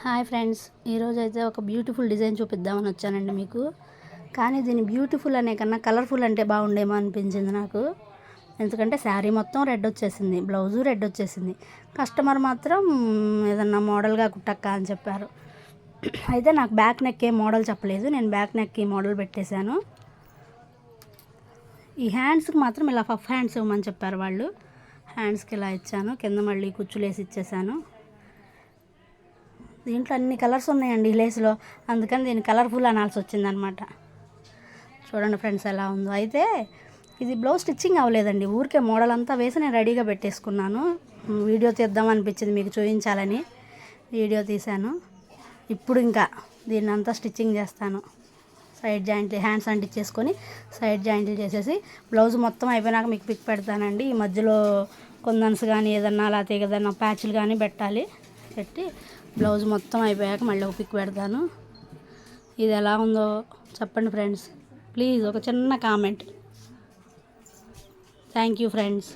Hi friends, ఈరోజు అయితే ఒక బ్యూటిఫుల్ డిజైన్ చూపిద్దామని వచ్చానండి మీకు. కానీ దీన్ని బ్యూటిఫుల్ అనే కన్నా కలర్ఫుల్ అంటే బాగుండేమో అనిపించింది నాకు. ఎందుకంటే శారీ మొత్తం రెడ్ వచ్చేసింది, బ్లౌజు రెడ్ వచ్చేసింది. కస్టమర్ మాత్రం ఏదన్నా మోడల్గా కుట్టక్క అని చెప్పారు. అయితే నాకు బ్యాక్ నెక్ ఏ మోడల్ చెప్పలేదు, నేను బ్యాక్ నెక్ ఈ మోడల్ పెట్టేశాను. ఈ హ్యాండ్స్కి మాత్రం ఇలా పఫ్ హ్యాండ్స్ ఇవ్వమని చెప్పారు వాళ్ళు. హ్యాండ్స్కి ఇలా ఇచ్చాను, కింద మళ్ళీ కుచ్చులు వేసి ఇచ్చేసాను. దీంట్లో అన్ని కలర్స్ ఉన్నాయండి ఈ లేస్లో, అందుకని దీన్ని కలర్ఫుల్ అనాల్సి వచ్చిందనమాట. చూడండి ఫ్రెండ్స్ ఎలా ఉందో. అయితే ఇది బ్లౌజ్ స్టిచ్చింగ్ అవ్వలేదండి, ఊరికే మోడల్ అంతా వేసి నేను రెడీగా పెట్టేసుకున్నాను. వీడియో తీద్దాం అనిపించింది మీకు చూపించాలని వీడియో తీశాను. ఇప్పుడు ఇంకా దీన్ని అంతా స్టిచ్చింగ్ చేస్తాను. సైడ్ జాయింట్ హ్యాండ్స్ అంటించేసుకొని సైడ్ జాయింట్లు చేసేసి బ్లౌజ్ మొత్తం అయిపోయినాక మీకు పిక్ పెడతానండి. ఈ మధ్యలో కొందన్స్ కానీ ఏదన్నా లేకపోతే ఏదన్నా ప్యాచ్లు కానీ పెట్టాలి. పెట్టి బ్లౌజ్ మొత్తం అయిపోయాక మళ్ళీ ఒక పిక్ పెడతాను. ఇది ఎలా ఉందో చెప్పండి ఫ్రెండ్స్, ప్లీజ్ ఒక చిన్న కామెంట్. Thank you friends.